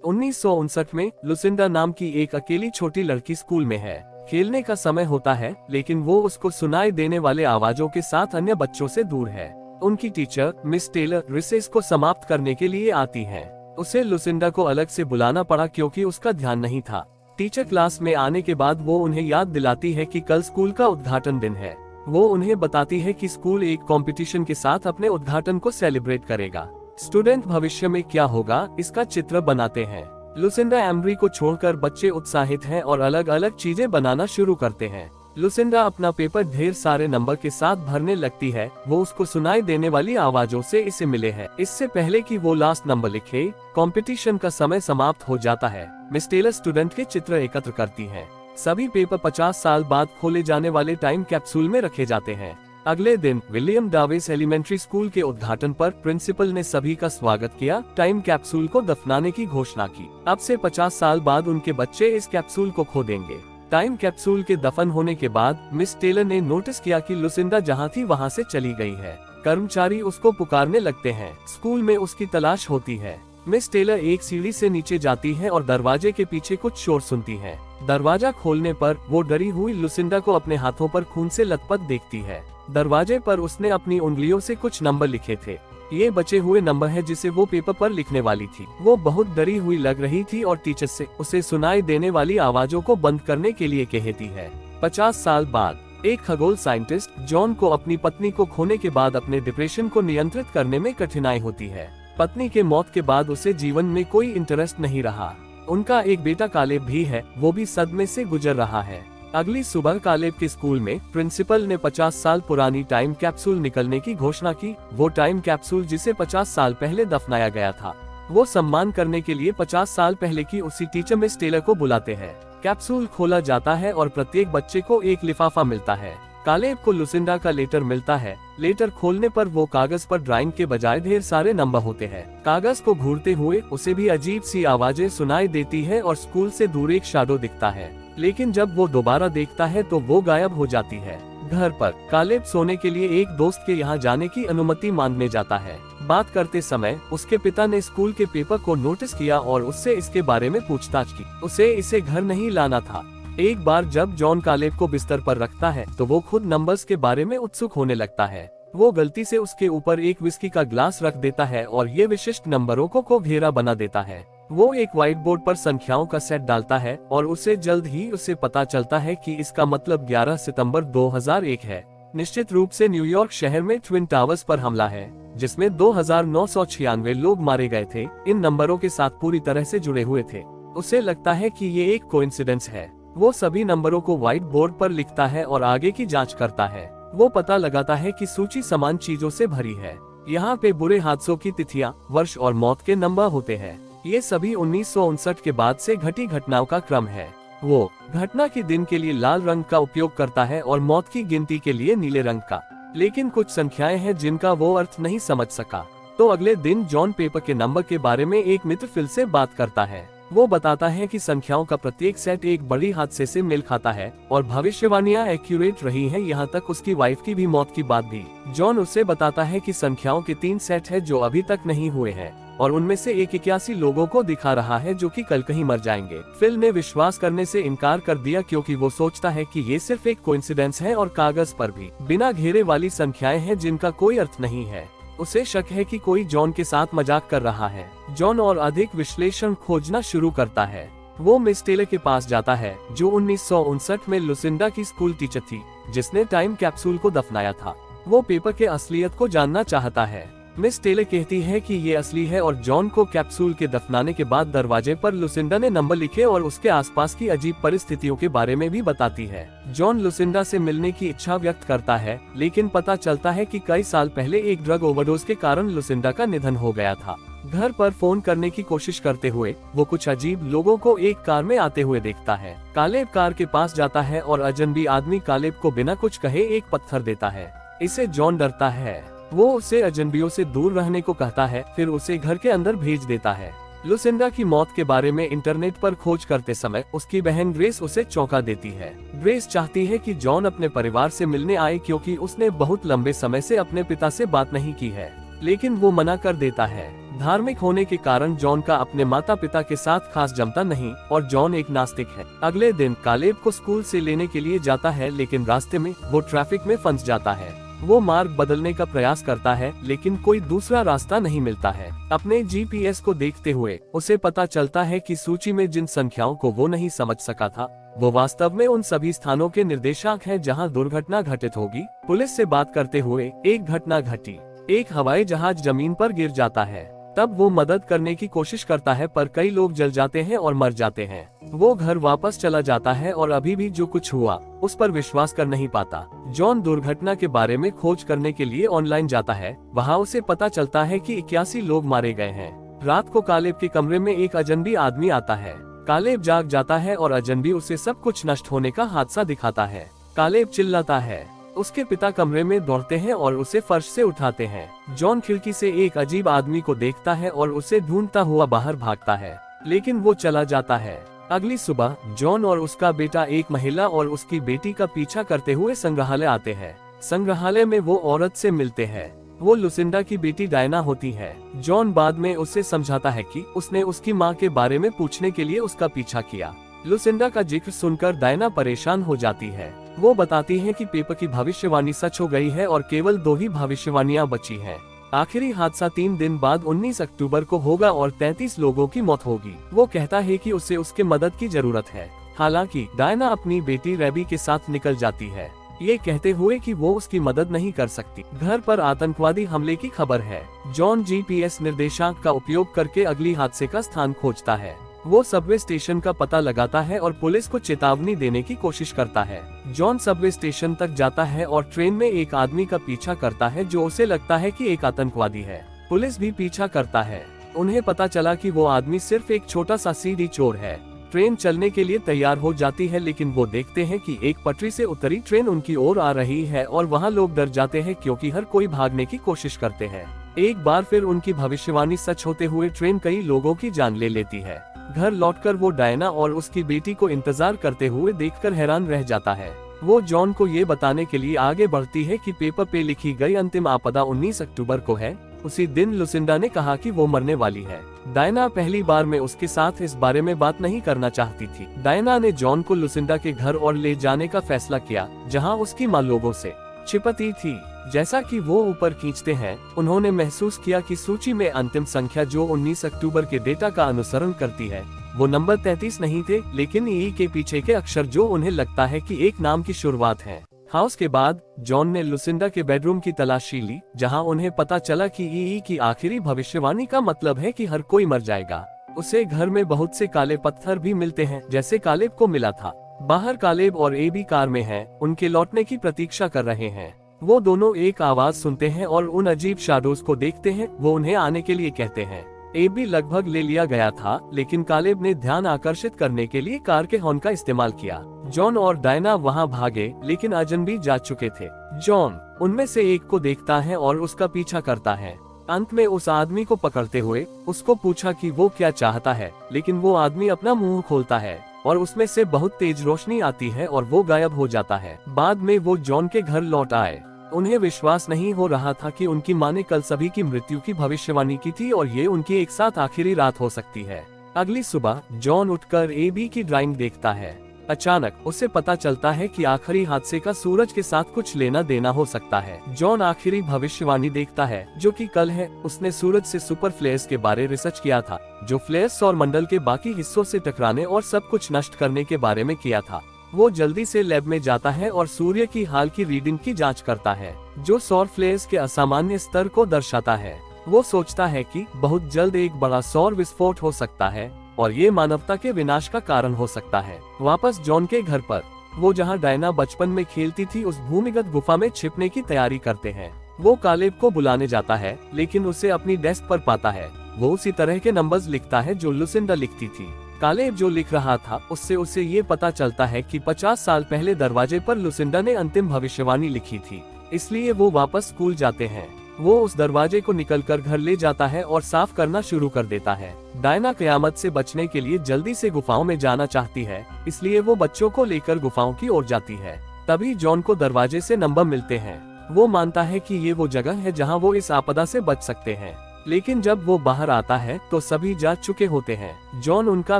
1959 में लुसिंडा नाम की एक अकेली छोटी लड़की स्कूल में है। खेलने का समय होता है, लेकिन वो उसको सुनाई देने वाले आवाजों के साथ अन्य बच्चों से दूर है। उनकी टीचर मिस टेलर रिसेस को समाप्त करने के लिए आती हैं। उसे लुसिंडा को अलग से बुलाना पड़ा क्योंकि उसका ध्यान नहीं था। टीचर क्लास में आने के बाद वो उन्हें याद दिलाती है कि कल स्कूल का उद्घाटन दिन है। वो उन्हें बताती है कि स्कूल एक कंपटीशन के साथ अपने उद्घाटन को सेलिब्रेट करेगा। स्टूडेंट भविष्य में क्या होगा, इसका चित्र बनाते हैं। लुसिंडा एम्ब्री को छोड़कर बच्चे उत्साहित हैं और अलग अलग चीजें बनाना शुरू करते हैं। लुसिंडा अपना पेपर ढेर सारे नंबर के साथ भरने लगती है। वो उसको सुनाई देने वाली आवाजों से इसे मिले हैं। इससे पहले कि वो लास्ट नंबर लिखे, कंपटीशन का समय समाप्त हो जाता है। मिस टेलर स्टूडेंट के चित्र एकत्र करती हैं। सभी पेपर 50 साल बाद खोले जाने वाले टाइम कैप्सूल में रखे जाते हैं। अगले दिन विलियम डाविस एलिमेंट्री स्कूल के उद्घाटन पर प्रिंसिपल ने सभी का स्वागत किया। टाइम कैप्सूल को दफनाने की घोषणा की। अब से 50 साल बाद उनके बच्चे इस कैप्सूल को खो देंगे। टाइम कैप्सूल के दफन होने के बाद मिस टेलर ने नोटिस किया कि लुसिंडा जहां थी वहां से चली गई है। कर्मचारी उसको पुकारने लगते हैं। स्कूल में उसकी तलाश होती है। मिस टेलर एक सीढ़ी से नीचे जाती है और दरवाजे के पीछे कुछ शोर सुनती है। दरवाजा खोलने पर वो डरी हुई लुसिंडा को अपने हाथों पर खून से लथपथ देखती है। दरवाजे पर उसने अपनी उंगलियों से कुछ नंबर लिखे थे। ये बचे हुए नंबर है जिसे वो पेपर पर लिखने वाली थी। वो बहुत डरी हुई लग रही थी और टीचर से उसे सुनाई देने वाली आवाजों को बंद करने के लिए कहती है। 50 साल बाद एक खगोल साइंटिस्ट जॉन को अपनी पत्नी को खोने के बाद अपने डिप्रेशन को नियंत्रित करने में कठिनाई होती है। पत्नी के मौत के बाद उसे जीवन में कोई इंटरेस्ट नहीं रहा। उनका एक बेटा कालेब भी है, वो भी सदमे से गुजर रहा है। अगली सुबह कालेब के स्कूल में प्रिंसिपल ने 50 साल पुरानी टाइम कैप्सूल निकलने की घोषणा की। वो टाइम कैप्सूल जिसे 50 साल पहले दफनाया गया था। वो सम्मान करने के लिए 50 साल पहले की उसी टीचर मिस टेलर को बुलाते हैं। कैप्सूल खोला जाता है और प्रत्येक बच्चे को एक लिफाफा मिलता है। कालेब को लुसिंडा का लेटर मिलता है। लेटर खोलने पर वो कागज पर ड्राइंग के बजाय ढेर सारे नंबर होते हैं। कागज को घूरते हुए उसे भी अजीब सी आवाजें सुनाई देती है और स्कूल से दूर एक शैडो दिखता है। लेकिन जब वो दोबारा देखता है तो वो गायब हो जाती है। घर पर कालेब सोने के लिए एक दोस्त के यहाँ जाने की अनुमति मांगने जाता है। बात करते समय उसके पिता ने स्कूल के पेपर को नोटिस किया और उससे इसके बारे में पूछताछ की। उसे इसे घर नहीं लाना था। एक बार जब जॉन कालेब को बिस्तर पर रखता है तो वो खुद नंबर्स के बारे में उत्सुक होने लगता है। वो गलती से उसके ऊपर एक विस्की का ग्लास रख देता है और ये विशिष्ट नंबरों को घेरा बना देता है। वो एक व्हाइट बोर्ड पर संख्याओं का सेट डालता है और उसे जल्द ही उसे पता चलता है कि इसका मतलब 11 सितंबर 2001 है। निश्चित रूप से न्यूयॉर्क शहर में ट्विन टावर्स पर हमला है, जिसमें 2996 लोग मारे गए थे। इन नंबरों के साथ पूरी तरह से जुड़े हुए थे। उसे लगता है कि ये एक कोइंसिडेंस है। वो सभी नंबरों को व्हाइट बोर्ड पर लिखता है और आगे की जांच करता है। वो पता लगाता है कि सूची समान चीजों से भरी है। यहाँ पे बुरे हादसों की तिथियां, वर्ष और मौत के नंबर होते हैं। ये सभी 1959 के बाद से घटी घटनाओं का क्रम है। वो घटना के दिन के लिए लाल रंग का उपयोग करता है और मौत की गिनती के लिए नीले रंग का। लेकिन कुछ संख्याएं हैं जिनका वो अर्थ नहीं समझ सका। तो अगले दिन जॉन पेपर के नंबर के बारे में एक मित्र फिल से बात करता है। वो बताता है कि संख्याओं का प्रत्येक सेट एक बड़ी हादसे से मेल खाता है और भविष्यवाणियां एक्यूरेट रही हैं, यहाँ तक उसकी वाइफ की भी मौत की बात भी। जॉन उसे बताता है कि संख्याओं के 3 सेट है जो अभी तक नहीं हुए हैं और उनमें से एक 81 लोगों को दिखा रहा है जो कि कल कहीं मर जाएंगे। फिल ने विश्वास करने से इनकार कर दिया क्योंकि वो सोचता है कि ये सिर्फ एक कोइंसिडेंस है और कागज पर भी बिना घेरे वाली संख्याएं हैं जिनका कोई अर्थ नहीं है। उसे शक है कि कोई जॉन के साथ मजाक कर रहा है। जॉन और अधिक विश्लेषण खोजना शुरू करता है। वो मिस टेलर के पास जाता है जो 1959 में लुसिंडा की स्कूल टीचर थी, जिसने टाइम कैप्सूल को दफनाया था। वो पेपर के असलियत को जानना चाहता है। मिस टेलर कहती है कि ये असली है और जॉन को कैप्सूल के दफनाने के बाद दरवाजे पर लुसिंडा ने नंबर लिखे और उसके आसपास की अजीब परिस्थितियों के बारे में भी बताती है। जॉन लुसिंडा से मिलने की इच्छा व्यक्त करता है, लेकिन पता चलता है कि कई साल पहले एक ड्रग ओवरडोज के कारण लुसिंडा का निधन हो गया था। घर पर फोन करने की कोशिश करते हुए वो कुछ अजीब लोगों को एक कार में आते हुए देखता है। कालेब कार के पास जाता है और अजनबी आदमी कालेब को बिना कुछ कहे एक पत्थर देता है। इसे जॉन डरता है। वो उसे अजनबियों से दूर रहने को कहता है, फिर उसे घर के अंदर भेज देता है। लुसिंडा की मौत के बारे में इंटरनेट पर खोज करते समय उसकी बहन ग्रेस उसे चौंका देती है। ग्रेस चाहती है कि जॉन अपने परिवार से मिलने आए क्योंकि उसने बहुत लंबे समय से अपने पिता से बात नहीं की है, लेकिन वो मना कर देता है। धार्मिक होने के कारण जॉन का अपने माता पिता के साथ खास जमता नहीं और जॉन एक नास्तिक है। अगले दिन कालेब को स्कूल से लेने के लिए जाता है, लेकिन रास्ते में वो ट्रैफिक में फंस जाता है। वो मार्ग बदलने का प्रयास करता है, लेकिन कोई दूसरा रास्ता नहीं मिलता है। अपने जीपीएस को देखते हुए उसे पता चलता है कि सूची में जिन संख्याओं को वो नहीं समझ सका था, वो वास्तव में उन सभी स्थानों के निर्देशांक हैं जहां दुर्घटना घटित होगी। पुलिस से बात करते हुए एक घटना घटी, एक हवाई जहाज जमीन पर गिर जाता है। तब वो मदद करने की कोशिश करता है, पर कई लोग जल जाते हैं और मर जाते हैं। वो घर वापस चला जाता है और अभी भी जो कुछ हुआ उस पर विश्वास कर नहीं पाता। जॉन दुर्घटना के बारे में खोज करने के लिए ऑनलाइन जाता है। वहाँ उसे पता चलता है कि 81 लोग मारे गए हैं। रात को कालेब के कमरे में एक अजनबी आदमी आता है। कालेब जाग जाता है और अजनबी उसे सब कुछ नष्ट होने का हादसा दिखाता है। कालेब चिल्लाता है। उसके पिता कमरे में दौड़ते हैं और उसे फर्श से उठाते हैं। जॉन खिड़की से एक अजीब आदमी को देखता है और उसे ढूंढता हुआ बाहर भागता है, लेकिन वो चला जाता है। अगली सुबह जॉन और उसका बेटा एक महिला और उसकी बेटी का पीछा करते हुए संग्रहालय आते हैं। संग्रहालय में वो औरत से मिलते हैं। वो लुसिंडा की बेटी डायना होती है। जॉन बाद में उसे समझाता है कि उसने उसकी माँ के बारे में पूछने के लिए उसका पीछा किया। लुसिंडा का जिक्र सुनकर डायना परेशान हो जाती है। वो बताती है कि पेपर की भविष्यवाणी सच हो गई है और केवल 2 ही भविष्यवाणियां बची हैं। आखिरी हादसा 3 दिन बाद 19 अक्टूबर को होगा और 33 लोगों की मौत होगी। वो कहता है कि उसे उसके मदद की जरूरत है। हालांकि डायना अपनी बेटी रेबी के साथ निकल जाती है, ये कहते हुए कि वो उसकी मदद नहीं कर सकती। घर पर आतंकवादी हमले की खबर है। जॉन जीपीएस निर्देशांक का उपयोग करके अगली हादसे का स्थान खोजता है। वो सबवे स्टेशन का पता लगाता है और पुलिस को चेतावनी देने की कोशिश करता है। जॉन सबवे स्टेशन तक जाता है और ट्रेन में एक आदमी का पीछा करता है जो उसे लगता है कि एक आतंकवादी है। पुलिस भी पीछा करता है। उन्हें पता चला कि वो आदमी सिर्फ एक छोटा सा सीढ़ी चोर है। ट्रेन चलने के लिए तैयार हो जाती है, लेकिन वो देखते हैं कि एक पटरी से उतरी ट्रेन उनकी ओर आ रही है और वहाँ लोग डर जाते हैं क्योंकि हर कोई भागने की कोशिश करते हैं। एक बार फिर उनकी भविष्यवाणी सच होते हुए ट्रेन कई लोगों की जान ले लेती है। घर लौटकर वो डायना और उसकी बेटी को इंतजार करते हुए देखकर हैरान रह जाता है। वो जॉन को ये बताने के लिए आगे बढ़ती है कि पेपर पे लिखी गई अंतिम आपदा 19 अक्टूबर को है। उसी दिन लुसिंडा ने कहा कि वो मरने वाली है। डायना पहली बार में उसके साथ इस बारे में बात नहीं करना चाहती थी। डायना ने जॉन को लुसिंडा के घर और ले जाने का फैसला किया, जहाँ उसकी माँ लोगों से छिपती थी। जैसा कि वो ऊपर खींचते हैं, उन्होंने महसूस किया कि सूची में अंतिम संख्या जो 19 अक्टूबर के डेटा का अनुसरण करती है, वो नंबर 33 नहीं थे, लेकिन ई के पीछे के अक्षर जो उन्हें लगता है कि एक नाम की शुरुआत है। हाउस के बाद जॉन ने लुसिंडा के बेडरूम की तलाशी ली, जहां उन्हें पता चला कि ई की आखिरी भविष्यवाणी का मतलब है कि हर कोई मर जाएगा। उसे घर में बहुत से काले पत्थर भी मिलते हैं, जैसे कालेब को मिला था। बाहर कालेब और एबी कार में हैं, उनके लौटने की प्रतीक्षा कर रहे हैं। वो दोनों एक आवाज सुनते हैं और उन अजीब शैडोज को देखते हैं। वो उन्हें आने के लिए कहते हैं। एबी लगभग ले लिया गया था, लेकिन कालेब ने ध्यान आकर्षित करने के लिए कार के हॉर्न का इस्तेमाल किया। जॉन और डायना वहां भागे, लेकिन अजनबी जा चुके थे। जॉन उनमें से एक को देखता है और उसका पीछा करता है। अंत में उस आदमी को पकड़ते हुए उसको पूछा कि वो क्या चाहता है, लेकिन वो आदमी अपना मुंह खोलता है और उसमें से बहुत तेज रोशनी आती है और वो गायब हो जाता है। बाद में वो जॉन के घर लौट आए। उन्हें विश्वास नहीं हो रहा था कि उनकी माँ ने कल सभी की मृत्यु की भविष्यवाणी की थी और ये उनकी एक साथ आखिरी रात हो सकती है। अगली सुबह जॉन उठकर एबी की ड्राइंग देखता है। अचानक उसे पता चलता है कि आखिरी हादसे का सूरज के साथ कुछ लेना देना हो सकता है। जॉन आखिरी भविष्यवाणी देखता है, जो कि कल है। उसने सूरज से सुपर फ्लेयर्स के बारे रिसर्च किया था, जो फ्लेयर्स सौर मंडल के बाकी हिस्सों से टकराने और सब कुछ नष्ट करने के बारे में किया था। वो जल्दी से लैब में जाता है और सूर्य की हाल की रीडिंग की जांच करता है, जो सौर फ्लेयर्स के असामान्य स्तर को दर्शाता है। वो सोचता है कि बहुत जल्द एक बड़ा सौर विस्फोट हो सकता है और ये मानवता के विनाश का कारण हो सकता है। वापस जॉन के घर पर वो जहां डायना बचपन में खेलती थी, उस भूमिगत गुफा में छिपने की तैयारी करते हैं। वो कालेब को बुलाने जाता है, लेकिन उसे अपनी डेस्क पर पाता है। वो उसी तरह के नंबर्स लिखता है जो लुसिंडा लिखती थी। कालेब जो लिख रहा था उससे उसे ये पता चलता है कि 50 साल पहले दरवाजे पर लुसिंडा ने अंतिम भविष्यवाणी लिखी थी। इसलिए वो वापस स्कूल जाते हैं। वो उस दरवाजे को निकलकर घर ले जाता है और साफ करना शुरू कर देता है। डायना कयामत से बचने के लिए जल्दी से गुफाओं में जाना चाहती है, इसलिए वो बच्चों को लेकर गुफाओं की ओर जाती है। तभी जॉन को दरवाजे से नंबर मिलते हैं। वो मानता है कि ये वो जगह है जहां वो इस आपदा से बच सकते हैं, लेकिन जब वो बाहर आता है तो सभी जा चुके होते हैं। जॉन उनका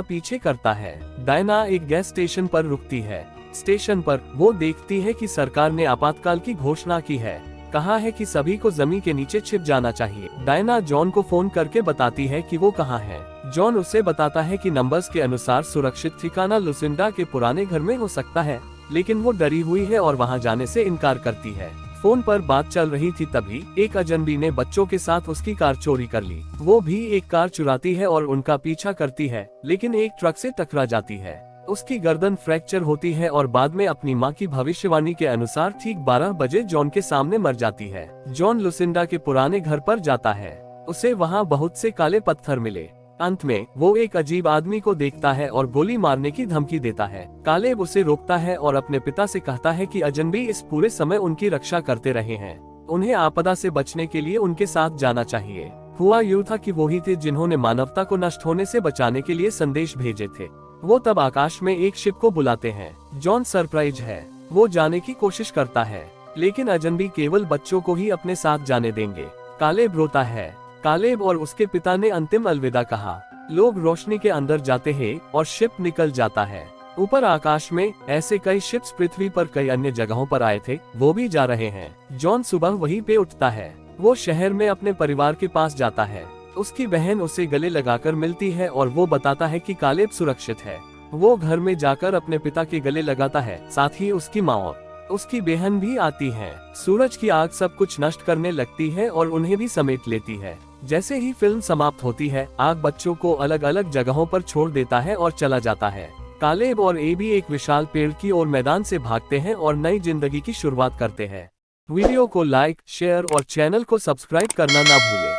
पीछे करता है। डायना एक गैस स्टेशन पर रुकती है। स्टेशन पर वो देखती है कि सरकार ने आपातकाल की घोषणा की है। कहा है कि सभी को जमीन के नीचे छिप जाना चाहिए। डायना जॉन को फोन करके बताती है कि वो कहाँ है। जॉन उसे बताता है कि नंबर्स के अनुसार सुरक्षित ठिकाना लुसिंडा के पुराने घर में हो सकता है, लेकिन वो डरी हुई है और वहाँ जाने से इनकार करती है। फोन पर बात चल रही थी तभी एक अजनबी ने बच्चों के साथ उसकी कार चोरी कर ली। वो भी एक कार चुराती है और उनका पीछा करती है, लेकिन एक ट्रक से टकरा जाती है। उसकी गर्दन फ्रैक्चर होती है और बाद में अपनी मां की भविष्यवाणी के अनुसार ठीक 12 बजे जॉन के सामने मर जाती है। जॉन लुसिंडा के पुराने घर पर जाता है। उसे वहां बहुत से काले पत्थर मिले। अंत में वो एक अजीब आदमी को देखता है और गोली मारने की धमकी देता है। कालेब उसे रोकता है और अपने पिता से कहता है कि अजनबी इस पूरे समय उनकी रक्षा करते रहे हैं। उन्हें आपदा से बचने के लिए उनके साथ जाना चाहिए। हुआ यूं था कि वही थे जिन्होंने मानवता को नष्ट होने से बचाने के लिए संदेश भेजे थे। वो तब आकाश में एक शिप को बुलाते हैं। जॉन सरप्राइज है। वो जाने की कोशिश करता है, लेकिन अजनबी केवल बच्चों को ही अपने साथ जाने देंगे। कालेब रोता है। कालेब और उसके पिता ने अंतिम अलविदा कहा। लोग रोशनी के अंदर जाते हैं और शिप निकल जाता है। ऊपर आकाश में ऐसे कई शिप्स पृथ्वी पर कई अन्य जगहों पर आए थे, वो भी जा रहे हैं। जॉन सुबह वहीं पे उठता है। वो शहर में अपने परिवार के पास जाता है। उसकी बहन उसे गले लगाकर मिलती है और वो बताता है कि कालेब सुरक्षित है। वो घर में जाकर अपने पिता के गले लगाता है, साथ ही उसकी माँ और उसकी बहन भी आती है। सूरज की आग सब कुछ नष्ट करने लगती है और उन्हें भी समेट लेती है। जैसे ही फिल्म समाप्त होती है, आग बच्चों को अलग अलग जगहों पर छोड़ देता है और चला जाता है। कालेब और एबी एक विशाल पेड़ की ओर मैदान से भागते हैं और नई जिंदगी की शुरुआत करते हैं। वीडियो को लाइक, शेयर और चैनल को सब्सक्राइब करना ना भूलें।